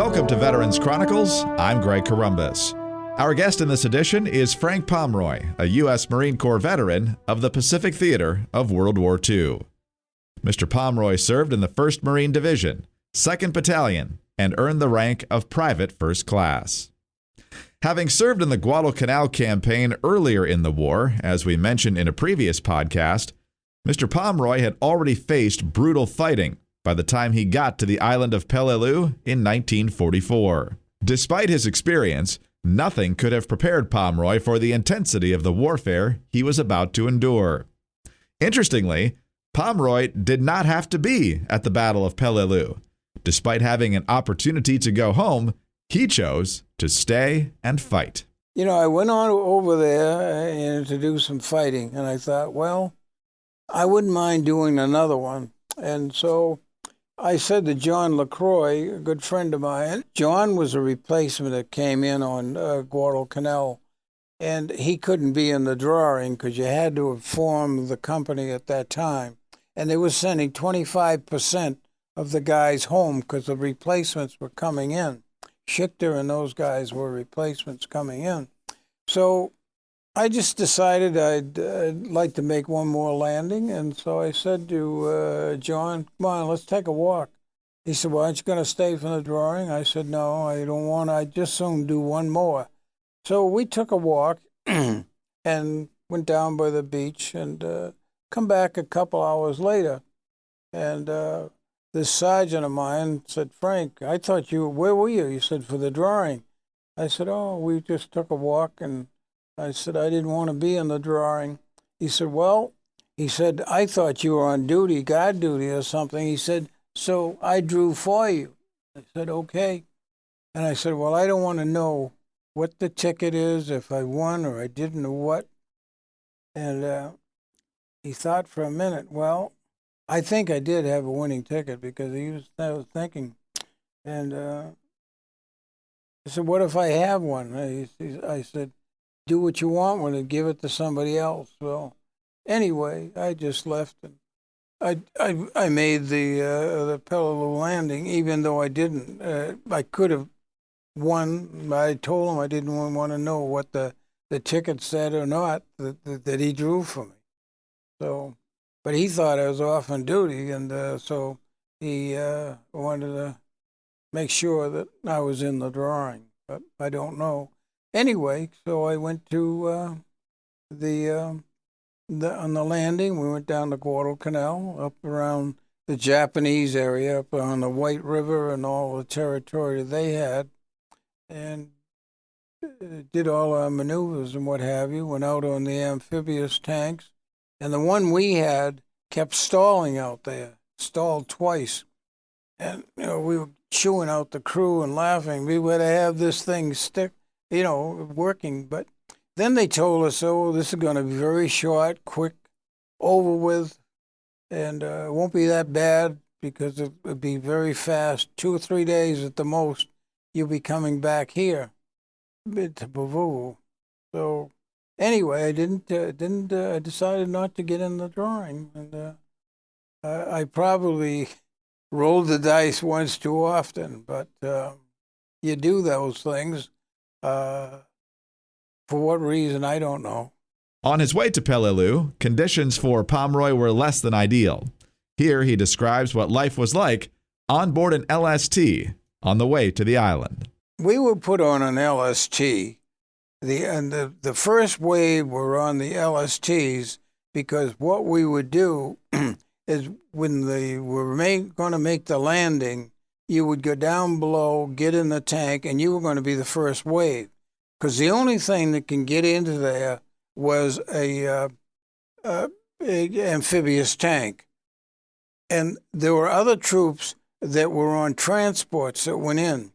Welcome to Veterans Chronicles. I'm Greg Columbus. Our guest in this edition is Frank Pomroy, a U.S. Marine Corps veteran of the Pacific Theater of World War II. Mr. Pomroy served in the 1st Marine Division, 2nd Battalion, and earned the rank of Private First Class. Having served in the Guadalcanal campaign earlier in the war, as we mentioned in a previous podcast, Mr. Pomroy had already faced brutal fighting by the time he got to the island of Peleliu in 1944. Despite his experience, nothing could have prepared Pomroy for the intensity of the warfare he was about to endure. Interestingly, Pomroy did not have to be at the Battle of Peleliu. Despite having an opportunity to go home, he chose to stay and fight. You know, I went on over there and to do some fighting, and I thought, well, I wouldn't mind doing another one. And so I said to John LaCroix, a good friend of mine, John was a replacement that came in on Guadalcanal, and he couldn't be in the drawing because you had to have formed the company at that time. And they were sending 25% of the guys home because the replacements were coming in. Schichter and those guys were replacements coming in. So I just decided I'd like to make one more landing, and so I said to John, come on, let's take a walk. He said, well, aren't you going to stay for the drawing? I said, no, I don't want to. I'd just soon do one more. So we took a walk and went down by the beach and come back a couple hours later. And this sergeant of mine said, Frank, I thought where were you? He said, for the drawing. I said, oh, we just took a walk, and I said, I didn't want to be in the drawing. He said, well, I thought you were on duty, guard duty or something. He said, so I drew for you. I said, okay. And I said, well, I don't want to know what the ticket is, if I won or I didn't or what. And he thought for a minute, well, I think I did have a winning ticket because I was thinking. And I said, what if I have one? I said, do what you want with it, give it to somebody else. Well, anyway, I just left, and I made the Peleliu landing, even though I didn't. I could have won. I told him I didn't want to know what the ticket said or not that he drew for me. So, but he thought I was off on duty, and so he wanted to make sure that I was in the drawing. But I don't know. Anyway, so I went to on the landing. We went down to Guadalcanal, up around the Japanese area, up on the White River and all the territory they had, and did all our maneuvers and what have you. Went out on the amphibious tanks, and the one we had kept stalling out there, stalled twice. And we were chewing out the crew and laughing. We would have this thing working. But then they told us, oh, this is going to be very short, quick, over with, and it won't be that bad because it would be very fast. 2 or 3 days at the most, you'll be coming back here to Pavoo. So anyway, I decided not to get in the drawing, and I probably rolled the dice once too often, but you do those things. For what reason, I don't know. On his way to Peleliu, conditions for Pomroy were less than ideal. Here he describes what life was like on board an LST on the way to the island. We were put on an LST. The first wave were on the LSTs because what we would do is when they were going to make the landing, you would go down below, get in the tank, and you were going to be the first wave. Because the only thing that can get into there was a amphibious tank. And there were other troops that were on transports that went in.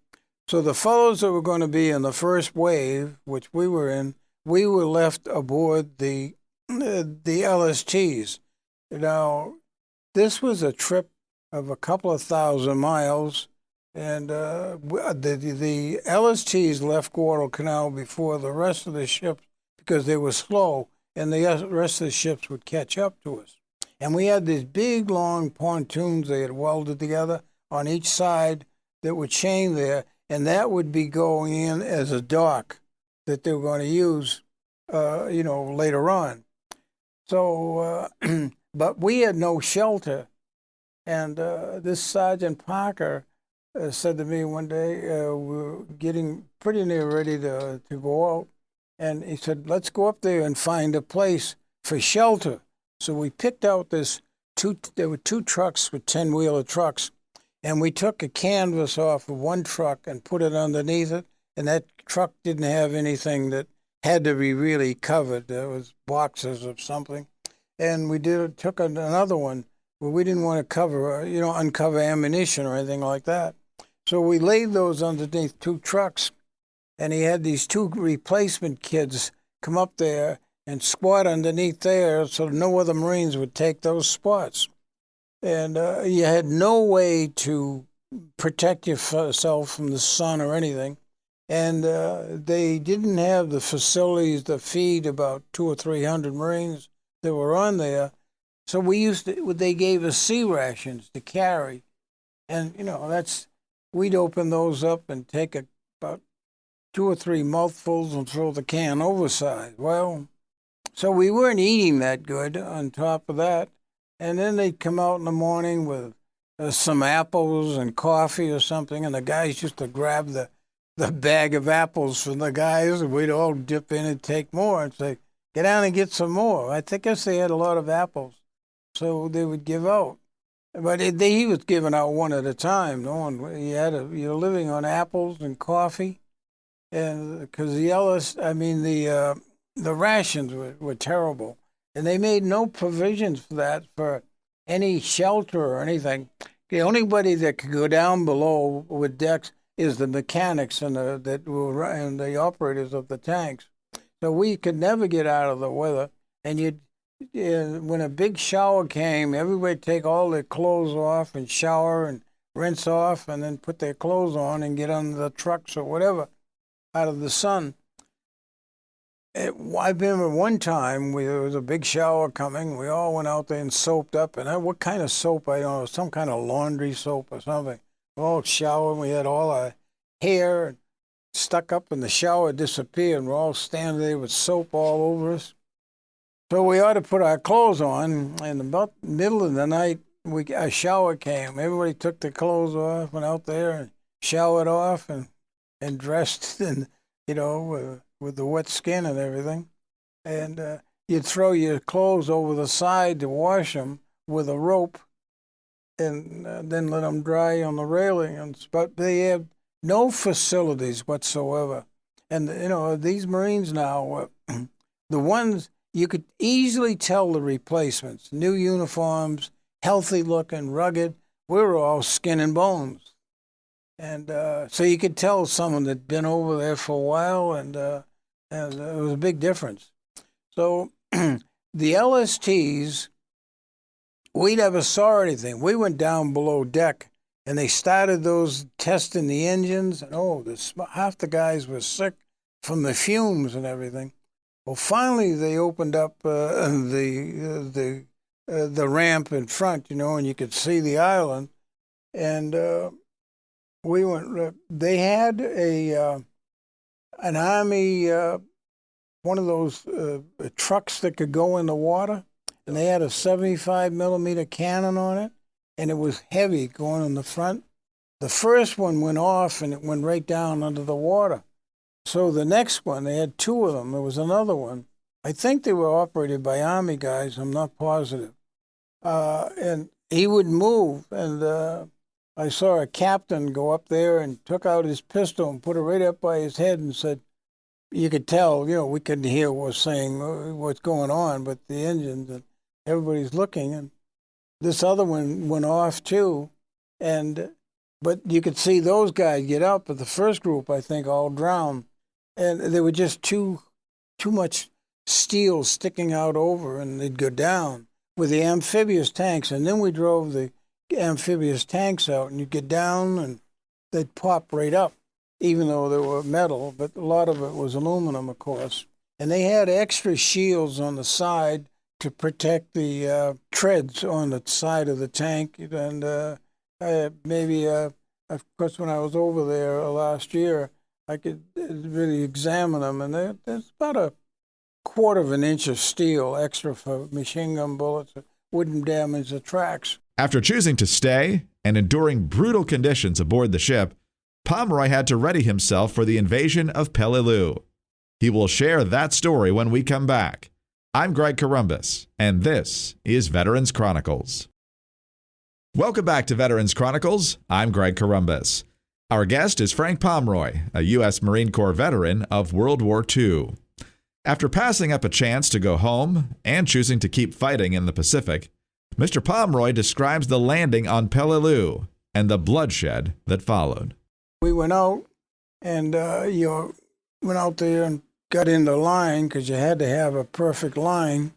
So the fellows that were going to be in the first wave, which we were in, we were left aboard the LSTs. Now, this was a trip of a couple of 1,000 miles, and the LSTs left Guadalcanal before the rest of the ships because they were slow, and the rest of the ships would catch up to us. And we had these big, long pontoons they had welded together on each side that were chained there, and that would be going in as a dock that they were going to use, later on. So, but we had no shelter, and this Sergeant Parker said to me one day, we were getting pretty near ready to go out, and he said, let's go up there and find a place for shelter. So we picked out there were two trucks with 10-wheeler trucks, and we took a canvas off of one truck and put it underneath it, and that truck didn't have anything that had to be really covered. There was boxes of something. And we took another one, but we didn't want to uncover ammunition or anything like that. So we laid those underneath two trucks, and he had these two replacement kids come up there and squat underneath there so no other Marines would take those spots. And you had no way to protect yourself from the sun or anything. And they didn't have the facilities to feed about 200 or 300 Marines that were on there. So they gave us sea rations to carry. And, we'd open those up and take about 2 or 3 mouthfuls and throw the can overside. Well, so we weren't eating that good on top of that. And then they'd come out in the morning with some apples and coffee or something, and the guys used to grab the bag of apples from the guys, and we'd all dip in and take more and say, get down and get some more. I guess they had a lot of apples, so they would give out. But he was giving out one at a time. You're living on apples and coffee, and because the rations were terrible, and they made no provisions for that for any shelter or anything. The only body that could go down below with decks is the mechanics and the operators of the tanks. So we could never get out of the weather, and when a big shower came, everybody would take all their clothes off and shower and rinse off and then put their clothes on and get under the trucks or whatever out of the sun. I remember one time there was a big shower coming. We all went out there and soaped up. And what kind of soap? I don't know, some kind of laundry soap or something. We all showered. We had all our hair stuck up in the shower, disappeared. And we're all standing there with soap all over us. So we ought to put our clothes on, and about the middle of the night, a shower came. Everybody took their clothes off, went out there and showered off and dressed, and with the wet skin and everything. And you'd throw your clothes over the side to wash them with a rope, and then let them dry on the railing. But they have no facilities whatsoever. And these Marines now, the ones. You could easily tell the replacements, new uniforms, healthy looking, rugged. We were all skin and bones. And so you could tell someone that'd been over there for a while, and it was a big difference. So the LSTs, we never saw anything. We went down below deck, and they started those testing the engines, and half the guys were sick from the fumes and everything. Well, finally, they opened up the ramp in front, and you could see the island. And we went. They had an Army, one of those trucks that could go in the water, and they had a 75 millimeter cannon on it, and it was heavy going in the front. The first one went off, and it went right down under the water. So the next one, they had 2 of them. There was another one. I think they were operated by Army guys. I'm not positive. And he would move. And I saw a captain go up there and took out his pistol and put it right up by his head and said, you could tell, we couldn't hear what was saying, what's going on, but the engines, and everybody's looking. And this other one went off too. But you could see those guys get up, but the first group, I think, all drowned. And there were just too much steel sticking out over, and they'd go down with the amphibious tanks. And then we drove the amphibious tanks out, and you'd get down, and they'd pop right up, even though they were metal. But a lot of it was aluminum, of course. And they had extra shields on the side to protect the treads on the side of the tank, and maybe of course, when I was over there last year, I could really examine them, and there's about a quarter of an inch of steel extra for machine gun bullets. Wouldn't damage the tracks. After choosing to stay and enduring brutal conditions aboard the ship, Pomroy had to ready himself for the invasion of Peleliu. He will share that story when we come back. I'm Greg Corombos, and this is Veterans Chronicles. Welcome back to Veterans Chronicles. I'm Greg Corombos. Our guest is Frank Pomroy, a U.S. Marine Corps veteran of World War II. After passing up a chance to go home and choosing to keep fighting in the Pacific, Mr. Pomroy describes the landing on Peleliu and the bloodshed that followed. We went out, and went out there and got in the line because you had to have a perfect line.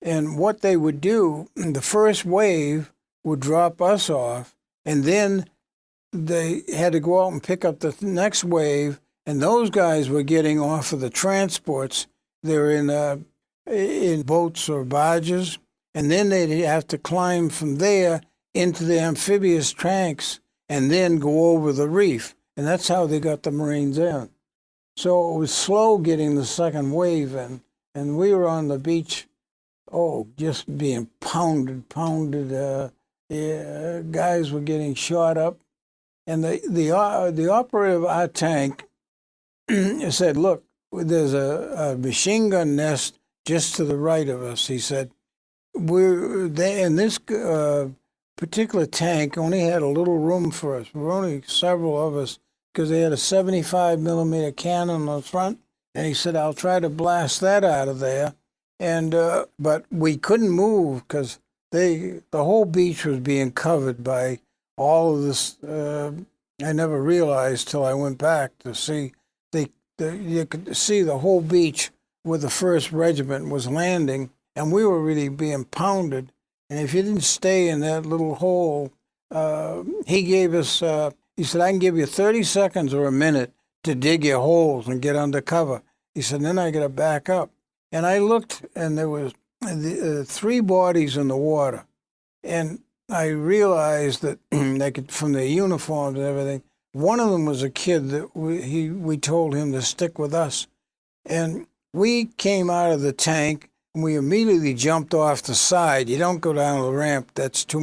And what they would do, the first wave would drop us off, and then they had to go out and pick up the next wave, and those guys were getting off of the transports. They're in boats or barges, and then they'd have to climb from there into the amphibious tanks and then go over the reef. And that's how they got the Marines in. So it was slow getting the second wave in, and we were on the beach, just being pounded. Guys were getting shot up. And the operative of our tank said, look, there's a machine gun nest just to the right of us. He said, we're there, and this particular tank only had a little room for us. There were only several of us because they had a 75 millimeter cannon on the front. And he said, I'll try to blast that out of there. And but we couldn't move because the whole beach was being covered by all of this. I never realized till I went back to see. You could see the whole beach where the 1st Regiment was landing, and we were really being pounded. And if you didn't stay in that little hole, he gave us, he said, I can give you 30 seconds or a minute to dig your holes and get under cover. He said, then I got to back up. And I looked, and there was 3 bodies in the water. And I realized that they could, from their uniforms and everything, one of them was a kid that we told him to stick with us. And we came out of the tank, and we immediately jumped off the side. You don't go down the ramp. That's too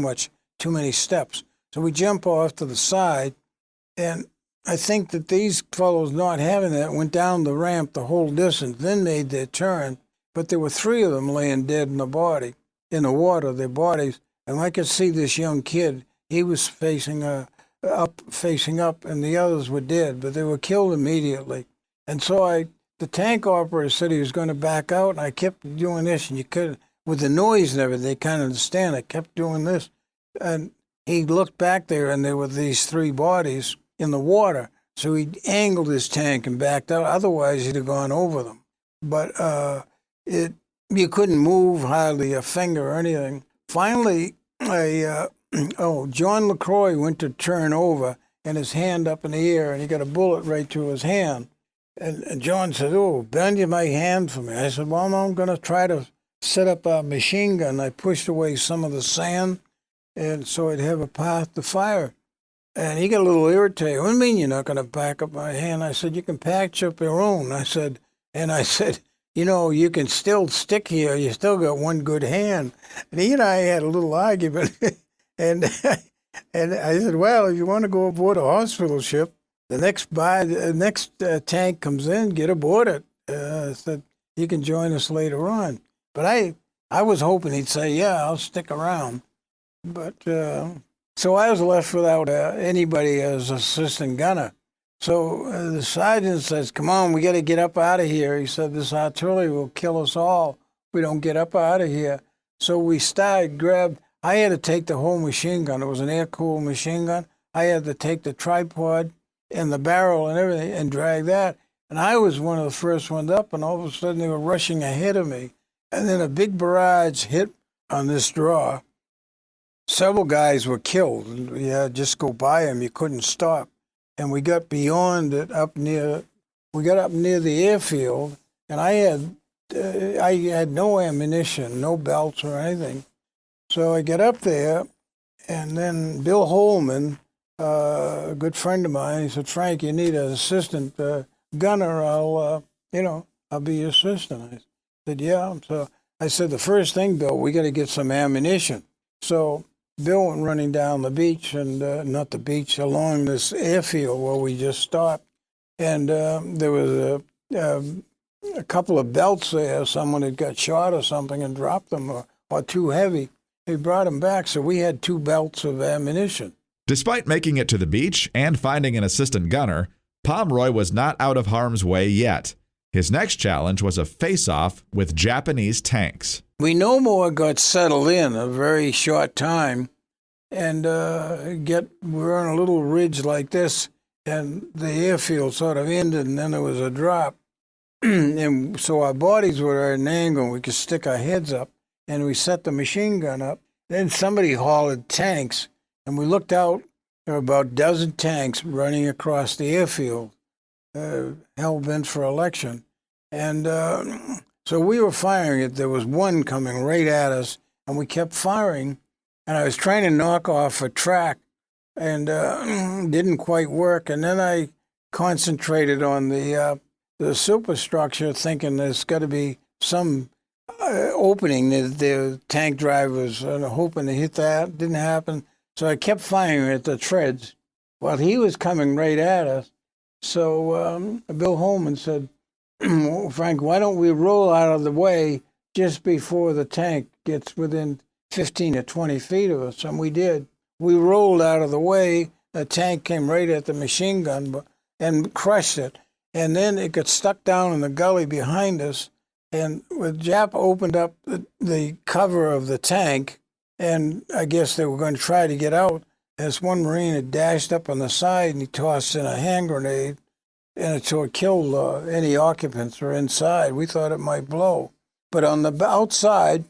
many steps. So we jump off to the side, and I think that these fellows, not having that, went down the ramp the whole distance, then made their turn. But there were 3 of them laying dead in the water, their bodies. And I could see this young kid. He was facing up, and the others were dead, but they were killed immediately. And so the tank operator said he was going to back out, and I kept doing this, and you could, with the noise and everything, they kind of understand. I kept doing this, and he looked back there, and there were these 3 bodies in the water. So he angled his tank and backed out. Otherwise, he'd have gone over them. But you couldn't move hardly a finger or anything. Finally, John LaCroix went to turn over, and his hand up in the air, and he got a bullet right through his hand. And John said, bend your my hand for me. I said, well, no, I'm going to try to set up a machine gun. I pushed away some of the sand, and so I'd have a path to fire. And he got a little irritated. What do you mean you're not going to back up my hand? I said, you can patch up your own. I said, you can still stick here. You still got one good hand. And he and I had a little argument. and I said, well, if you want to go aboard a hospital ship, the next tank comes in, get aboard it. I said, you can join us later on. But I was hoping he'd say, yeah, I'll stick around. But so I was left without anybody as assistant gunner. So the sergeant says, come on, we got to get up out of here. He said, this artillery will kill us all if we don't get up out of here. So we I had to take the whole machine gun. It was an air-cooled machine gun. I had to take the tripod and the barrel and everything and drag that. And I was one of the first ones up, and all of a sudden they were rushing ahead of me. And then a big barrage hit on this draw. Several guys were killed. You had to just go by them. You couldn't stop. And we got beyond it, we got up near the airfield, and I had no ammunition, no belts or anything. So I get up there, and then Bill Holman a good friend of mine. He said, Frank, you need an assistant gunner. I'll be your assistant. I said, yeah. So I said, the first thing, Bill, we got to get some ammunition. So Bill went running down the beach, and not the beach, along this airfield where we just stopped. And there was a couple of belts there. Someone had got shot or something and dropped them or too heavy. He brought them back, so we had 2 belts of ammunition. Despite making it to the beach and finding an assistant gunner, Pomroy was not out of harm's way yet. His next challenge was a face-off with Japanese tanks. We no more got settled in a very short time, and we're on a little ridge like this, and the airfield sort of ended, and then there was a drop. And so our bodies were at an angle, and we could stick our heads up, and we set the machine gun up. Then somebody hollered tanks, and we looked out. There were about a dozen tanks running across the airfield, hell-bent for election. And so we were firing it. There was one coming right at us, and we kept firing. And I was trying to knock off a track, and didn't quite work. And then I concentrated on the superstructure, thinking there's got to be some opening that the tank drivers hoping to hit that. Didn't happen. So I kept firing at the treads. Well, he was coming right at us. So Bill Holman said, Frank, why don't we roll out of the way just before the tank gets within 15 to 20 feet of us? And we did. We rolled out of the way. The tank came right at the machine gun and crushed it. And then it got stuck down in the gully behind us. And the Jap opened up the cover of the tank, and I guess they were going to try to get out. As one Marine had dashed up on the side, and he tossed in a hand grenade, and so it killed any occupants who were inside. We thought it might blow. But on the outside,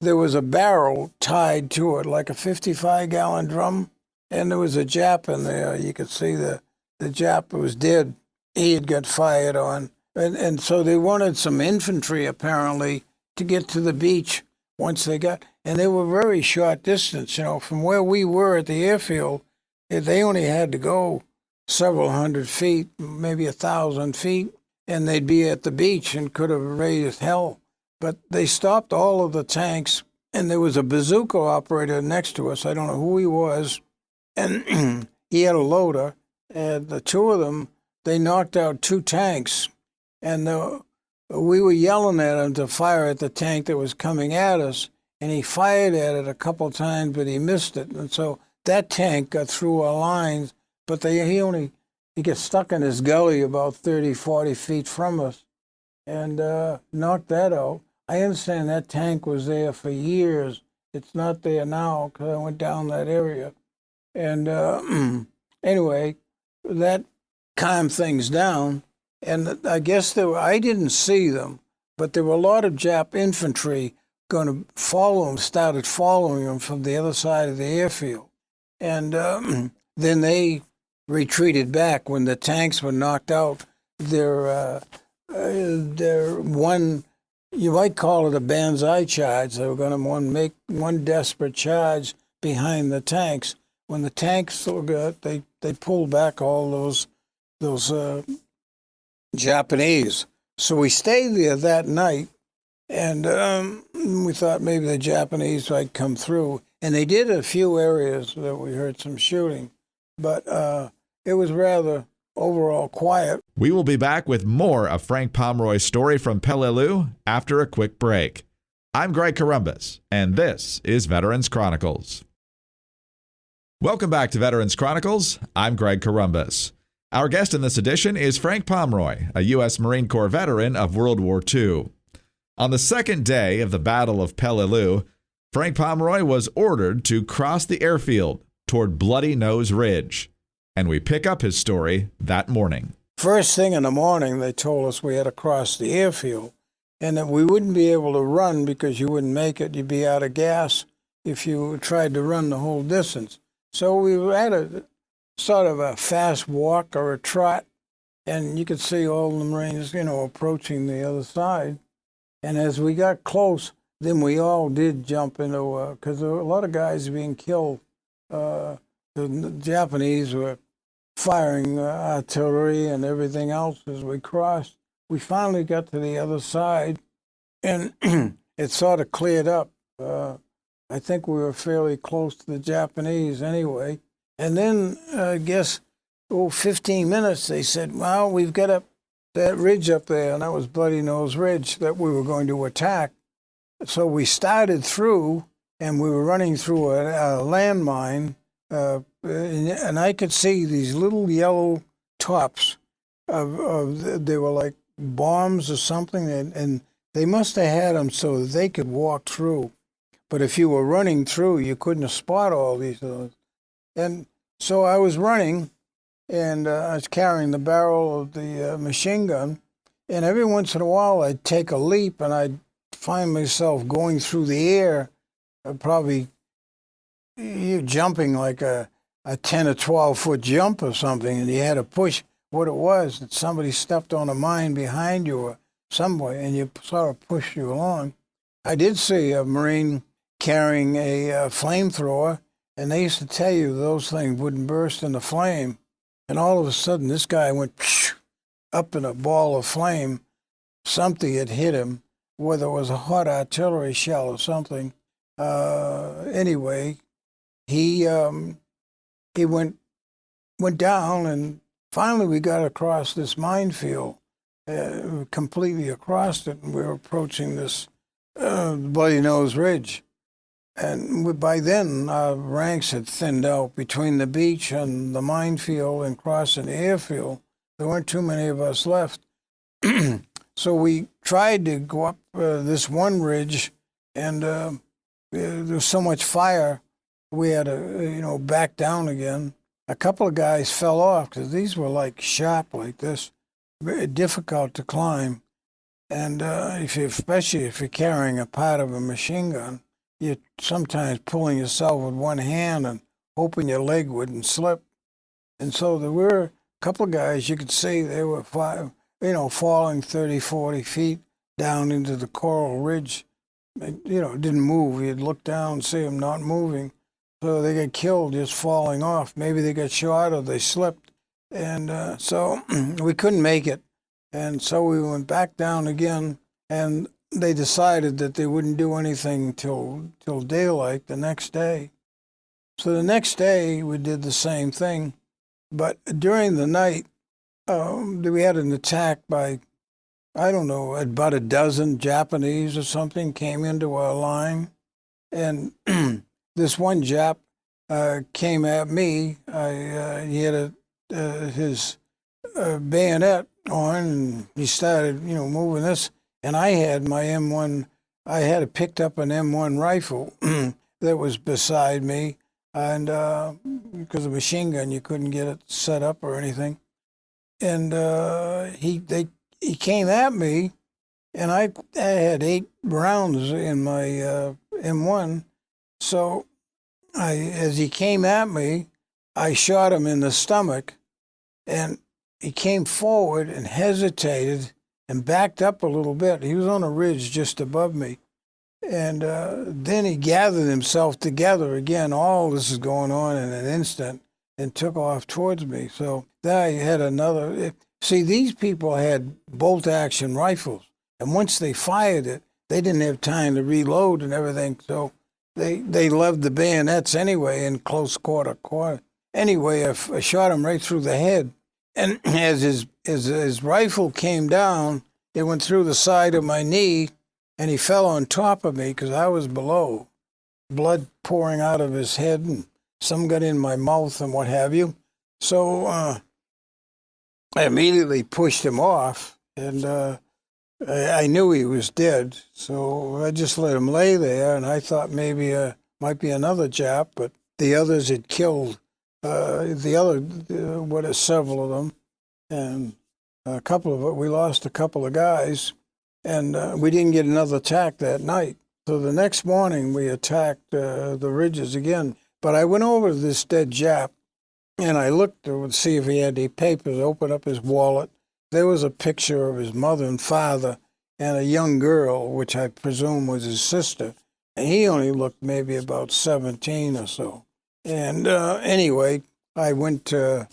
there was a barrel tied to it, like a 55-gallon drum, and there was a Jap in there. You could see the Jap was dead. He had got fired on. And so they wanted some infantry, apparently, to get to the beach once they got, and they were very short distance, from where we were at the airfield. They only had to go several hundred feet, maybe 1,000 feet, and they'd be at the beach and could have raised hell. But they stopped all of the tanks, and there was a bazooka operator next to us. I don't know who he was, and he had a loader, and the 2 of them, they knocked out 2 tanks. And we were yelling at him to fire at the tank that was coming at us, and he fired at it a couple times, but he missed it. And so that tank got through our lines, but he got stuck in his gully about 30, 40 feet from us, and knocked that out. I understand that tank was there for years. It's not there now because I went down that area. And anyway, that calmed things down. And I guess I didn't see them, but there were a lot of Jap infantry going to follow them, started following them from the other side of the airfield. And then they retreated back when the tanks were knocked out. Their one, you might call it a banzai charge. They were going to make one desperate charge behind the tanks. When the tanks got, they pulled back all those Japanese. So we stayed there that night, and we thought maybe the Japanese might come through. And they did a few areas that we heard some shooting, but it was rather overall quiet. We will be back with more of Frank Pomroy's story from Peleliu after a quick break. I'm Greg Columbus, and this is Veterans Chronicles. Welcome back to Veterans Chronicles. I'm Greg Columbus. Our guest in this edition is Frank Pomroy, a U.S. Marine Corps veteran of World War II. On the second day of the Battle of Peleliu, Frank Pomroy was ordered to cross the airfield toward Bloody Nose Ridge, and we pick up his story that morning. First thing in the morning, they told us we had to cross the airfield, and that we wouldn't be able to run because you wouldn't make it. You'd be out of gas if you tried to run the whole distance. So we had a sort of a fast walk or a trot, and you could see all the Marines, approaching the other side. And as we got close, then we all did jump into, because there were a lot of guys being killed the Japanese were firing artillery and everything else as we crossed. We finally got to the other side, and it sort of cleared up. I think we were fairly close to the Japanese anyway. And then, I guess, 15 minutes, they said, well, we've got up that ridge up there, and that was Bloody Nose Ridge that we were going to attack. So we started through, and we were running through a landmine, and I could see these little yellow tops they were like bombs or something, and they must have had them so that they could walk through. But if you were running through, you couldn't spot all these. And so I was running, and I was carrying the barrel of the machine gun, and every once in a while I'd take a leap, and I'd find myself going through the air, probably jumping like a 10 or 12-foot jump or something, and you had to push what it was, that somebody stepped on a mine behind you or somewhere, and you sort of pushed you along. I did see a Marine carrying a flamethrower, and they used to tell you those things wouldn't burst into flame. And all of a sudden, this guy went up in a ball of flame. Something had hit him, whether it was a hot artillery shell or something. Anyway, he went down, and finally we got across this minefield, completely across it, and we were approaching this Bloody Nose Ridge. And by then, our ranks had thinned out between the beach and the minefield and crossing the airfield. There weren't too many of us left. So we tried to go up this one ridge, and there was so much fire, we had to, back down again. A couple of guys fell off because these were like sharp like this, very difficult to climb. And especially if you're carrying a part of a machine gun, you're sometimes pulling yourself with one hand and hoping your leg wouldn't slip. And so there were a couple of guys, you could see they were falling 30, 40 feet down into the coral ridge. It didn't move. You'd look down and see them not moving. So they got killed just falling off. Maybe they got shot or they slipped. And so we couldn't make it. And so we went back down again, and they decided that they wouldn't do anything till daylight the next day. So the next day we did the same thing, but during the night we had an attack by, I don't know, about a dozen Japanese or something came into our line, and this one Jap came at me. He had his bayonet on, and he started moving this. And I had my M1, I had picked up an M1 rifle that was beside me, and because of a machine gun, you couldn't get it set up or anything. And he came at me, and I had 8 rounds in my M1. So as he came at me, I shot him in the stomach, and he came forward and hesitated and backed up a little bit. He was on a ridge just above me. And then he gathered himself together again. All this is going on in an instant, and took off towards me. So then I had another. See, these people had bolt-action rifles. And once they fired it, they didn't have time to reload and everything. So they loved the bayonets anyway in close quarter. Anyway, I shot him right through the head. And as his rifle came down, it went through the side of my knee, and he fell on top of me because I was below, blood pouring out of his head, and some got in my mouth and what have you. So I immediately pushed him off, and I knew he was dead. So I just let him lay there, and I thought maybe might be another Jap, but the others had killed. Several of them, and we lost a couple of guys, and we didn't get another attack that night. So the next morning we attacked the ridges again. But I went over to this dead Jap, and I looked to see if he had any papers, opened up his wallet. There was a picture of his mother and father and a young girl, which I presume was his sister, and he only looked maybe about 17 or so. And anyway, I went to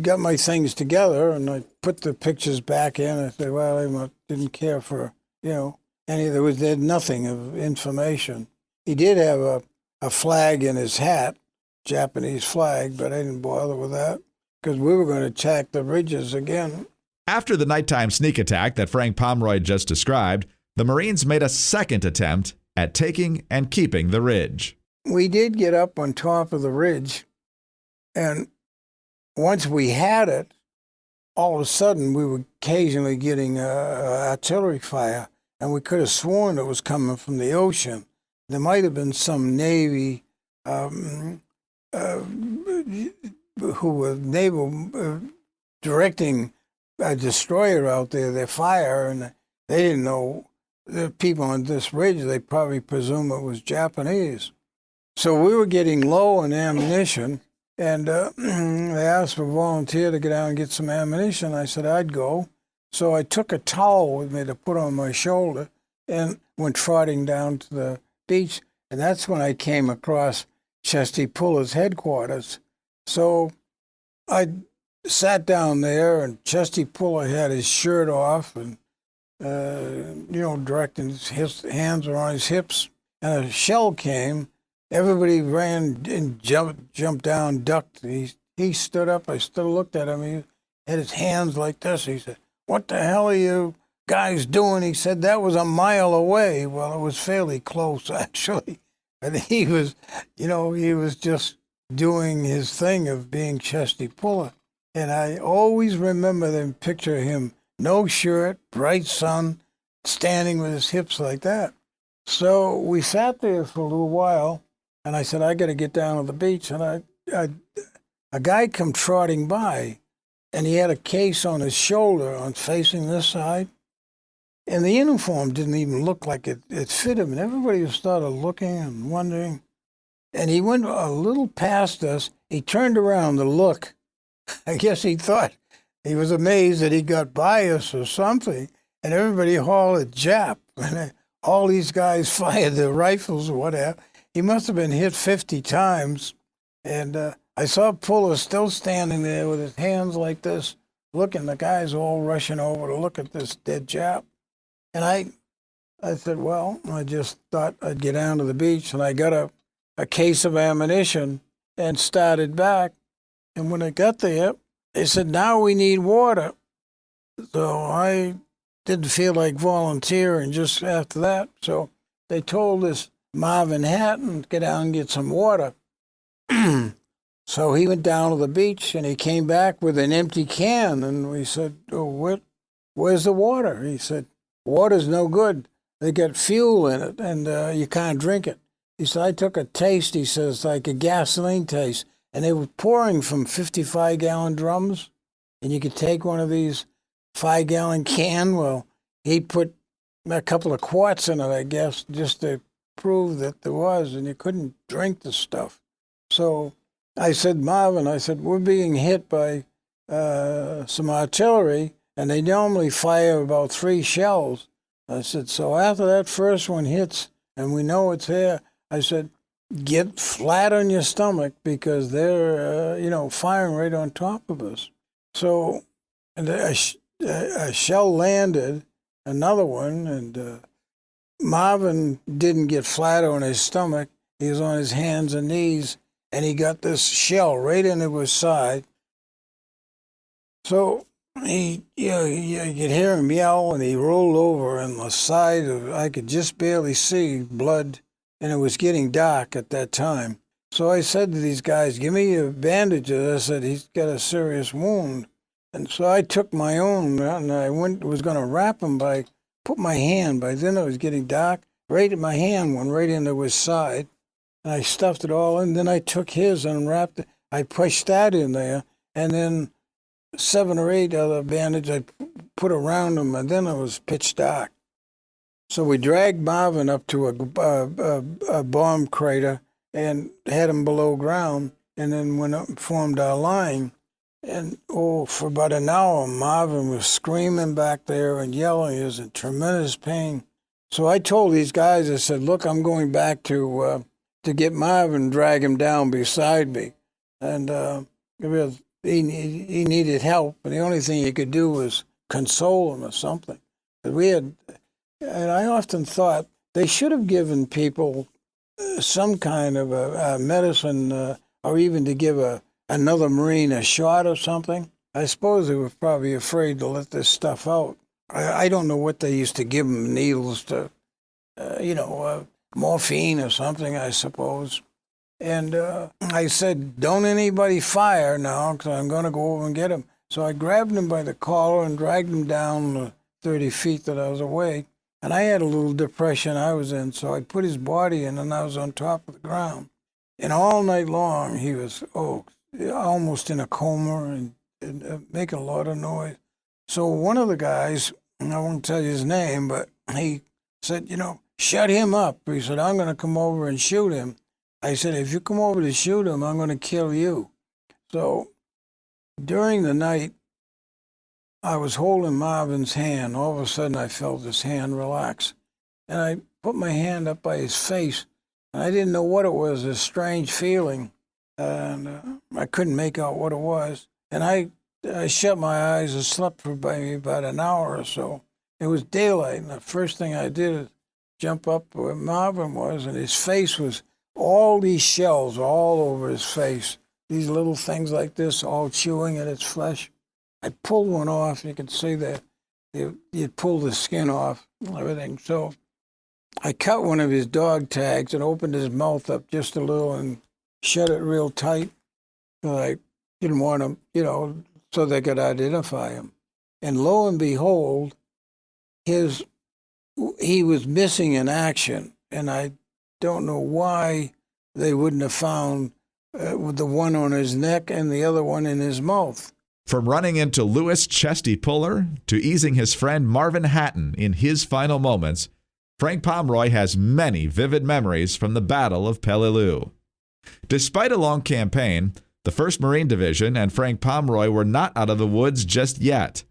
got my things together, and I put the pictures back in. I said, well, I didn't care for, there was nothing of information. He did have a flag in his hat, Japanese flag, but I didn't bother with that because we were going to attack the ridges again. After the nighttime sneak attack that Frank Pomroy just described, the Marines made a second attempt at taking and keeping the ridge. We did get up on top of the ridge, and once we had it, all of a sudden we were occasionally getting artillery fire, and we could have sworn it was coming from the ocean. There might have been some Navy who were naval directing a destroyer out there, their fire, and they didn't know the people on this ridge. They probably presumed it was Japanese. So we were getting low on ammunition, and they asked for a volunteer to get out and get some ammunition. I said I'd go. So I took a towel with me to put on my shoulder and went trotting down to the beach. And that's when I came across Chesty Puller's headquarters. So I sat down there, and Chesty Puller had his shirt off and, directing his hands were on his hips. And a shell came. Everybody ran and jumped down, ducked. He stood up. I still looked at him. He had his hands like this. He said, "What the hell are you guys doing?" He said, "That was a mile away." Well, it was fairly close, actually. And he was, he was just doing his thing of being Chesty Puller. And I always remember them picture him, no shirt, bright sun, standing with his hips like that. So we sat there for a little while. And I said, I got to get down to the beach. And a guy come trotting by, and he had a case on his shoulder facing this side. And the uniform didn't even look like it fit him. And everybody started looking and wondering. And he went a little past us. He turned around to look. I guess he thought, he was amazed that he got by us or something. And everybody hollered, "Jap." And all these guys fired their rifles or whatever. He must have been hit 50 times, and I saw Puller still standing there with his hands like this, looking. The guys all rushing over to look at this dead Jap. And I said, well, I just thought I'd get down to the beach, and I got a case of ammunition and started back. And when I got there, they said, now we need water. So I didn't feel like volunteering just after that. So they told us, Marvin Hatton, get out and get some water. So he went down to the beach, and he came back with an empty can, and we said, oh, where's the water? He said, water's no good. They got fuel in it, and you can't drink it. He said, I took a taste, he says, like a gasoline taste, and they were pouring from 55-gallon drums, and you could take one of these 5-gallon can. Well, he put a couple of quarts in it, I guess, just to prove that there was, and you couldn't drink the stuff. So I said, Marvin, we're being hit by some artillery, and they normally fire about 3 shells. I said, so after that first one hits, and we know it's there, I said, get flat on your stomach, because they're, firing right on top of us. So and a shell landed, another one, and Marvin didn't get flat on his stomach. He was on his hands and knees, and he got this shell right into his side. So you could hear him yell, and he rolled over on the side I could just barely see blood, and it was getting dark at that time. So I said to these guys, give me your bandages. I said, he's got a serious wound. And so I took my own, and I was going to wrap him put my hand, by then it was getting dark, right at my hand went right into his side, and I stuffed it all in. Then I took his and wrapped it. I pushed that in there, and then 7 or 8 other bandages I put around him, and then it was pitch dark. So we dragged Marvin up to a bomb crater and had him below ground, and then went up and formed our line. And, for about an hour, Marvin was screaming back there and yelling. He was in tremendous pain. So I told these guys, I said, look, I'm going back to to get Marvin and drag him down beside me. And he needed help, and the only thing he could do was console him or something. But and I often thought they should have given people some kind of a medicine, or even to give another Marine a shot or something. I suppose they were probably afraid to let this stuff out. I don't know what they used to give them, needles to, morphine or something, I suppose. And I said, don't anybody fire now, because I'm going to go over and get him. So I grabbed him by the collar and dragged him down the 30 feet that I was away. And I had a little depression I was in, so I put his body in, and I was on top of the ground. And all night long, he was, almost in a coma and making a lot of noise. So one of the guys, and I won't tell you his name, but he said, shut him up. He said, I'm going to come over and shoot him. I said, if you come over to shoot him, I'm going to kill you. So during the night, I was holding Marvin's hand. All of a sudden, I felt his hand relax. And I put my hand up by his face, and I didn't know what it was, a strange feeling. And I couldn't make out what it was. And I shut my eyes and slept for about an hour or so. It was daylight, and the first thing I did is jump up where Marvin was, and his face was all these shells all over his face, these little things like this, all chewing at its flesh. I pulled one off. You could see that you pull the skin off and everything. So I cut one of his dog tags and opened his mouth up just a little and shut it real tight. I didn't want him, so they could identify him. And lo and behold, he was missing in action, and I don't know why they wouldn't have found the one on his neck and the other one in his mouth. From running into Louis Chesty Puller to easing his friend Marvin Hatton in his final moments, Frank Pomroy has many vivid memories from the Battle of Peleliu. Despite a long campaign, the 1st Marine Division and Frank Pomroy were not out of the woods just yet.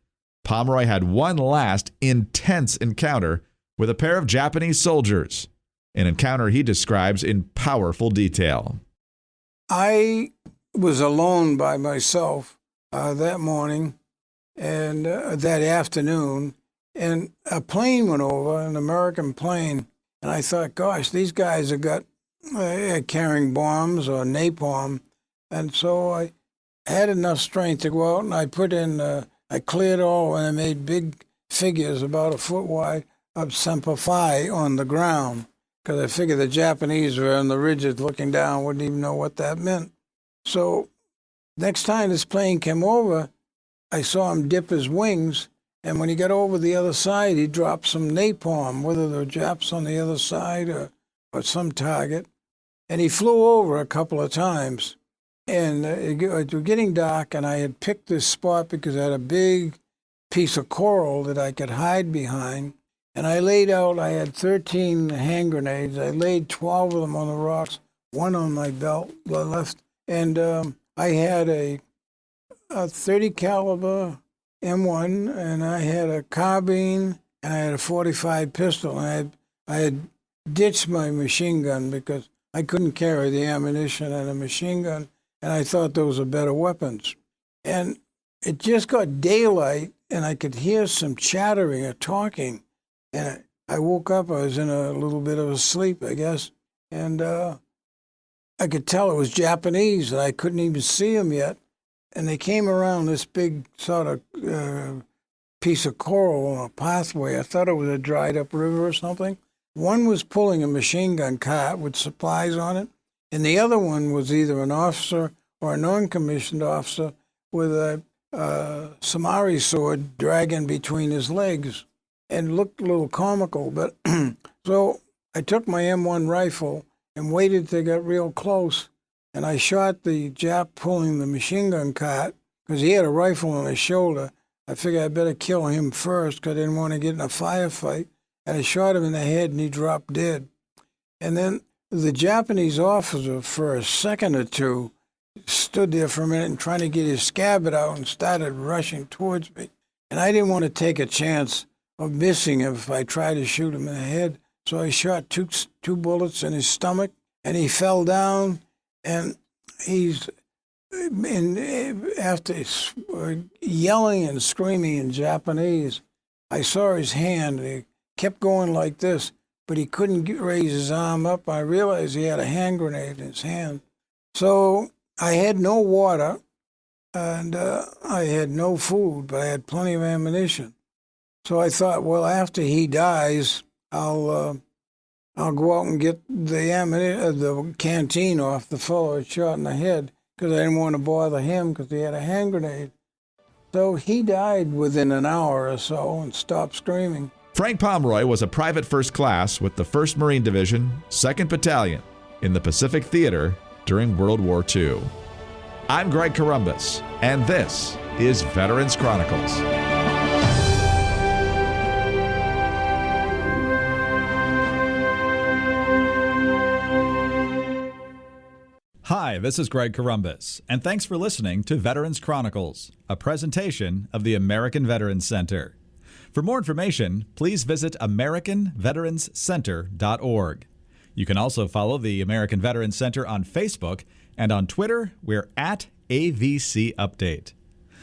Pomroy had one last intense encounter with a pair of Japanese soldiers, an encounter he describes in powerful detail. I was alone by myself that morning and that afternoon, and a plane went over, an American plane, and I thought, gosh, these guys have got carrying bombs or napalm, and so I had enough strength to go out, and I I cleared all, and I made big figures about a foot wide of Semper Fi on the ground, because I figured the Japanese were on the ridges looking down, wouldn't even know what that meant. So next time this plane came over, I saw him dip his wings, and when he got over the other side, he dropped some napalm, whether there were Japs on the other side or some target. And he flew over a couple of times. And it was getting dark, and I had picked this spot because I had a big piece of coral that I could hide behind. And I had 13 hand grenades. I laid 12 of them on the rocks, one on my belt, the left. And I had a 30 caliber M1, and I had a carbine, and I had a 45 pistol. And I had ditched my machine gun because I couldn't carry the ammunition and a machine gun, and I thought those were better weapons. And it just got daylight, and I could hear some chattering or talking. And I woke up. I was in a little bit of a sleep, I guess. And I could tell it was Japanese, and I couldn't even see them yet. And they came around this big sort of piece of coral on a pathway. I thought it was a dried-up river or something. One was pulling a machine gun cart with supplies on it, and the other one was either an officer or a non-commissioned officer with a samurai sword dragging between his legs, and looked a little comical. But so I took my M1 rifle and waited till it got real close, and I shot the Jap pulling the machine gun cart because he had a rifle on his shoulder. I figured I'd better kill him first because I didn't want to get in a firefight. And I shot him in the head, and he dropped dead. And then the Japanese officer, for a second or two, stood there for a minute and trying to get his scabbard out and started rushing towards me. And I didn't want to take a chance of missing him if I tried to shoot him in the head. So I shot two bullets in his stomach and he fell down, and he's after yelling and screaming in Japanese. I saw his hand. He kept going like this, but he couldn't raise his arm up. I realized he had a hand grenade in his hand. So I had no water, and I had no food, but I had plenty of ammunition. So I thought, well, after he dies, I'll go out and get the canteen off the fellow that shot in the head, because I didn't want to bother him because he had a hand grenade. So he died within an hour or so and stopped screaming. Frank Pomroy was a private first class with the 1st Marine Division, 2nd Battalion in the Pacific Theater during World War II. I'm Greg Columbus, and this is Veterans Chronicles. Hi, this is Greg Columbus, and thanks for listening to Veterans Chronicles, a presentation of the American Veterans Center. For more information, please visit AmericanVeteransCenter.org. You can also follow the American Veterans Center on Facebook, and on Twitter, we're at AVC Update.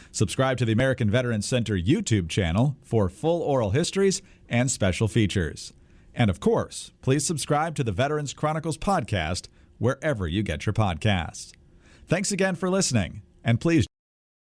Subscribe to the American Veterans Center YouTube channel for full oral histories and special features. And of course, please subscribe to the Veterans Chronicles podcast wherever you get your podcasts. Thanks again for listening, and please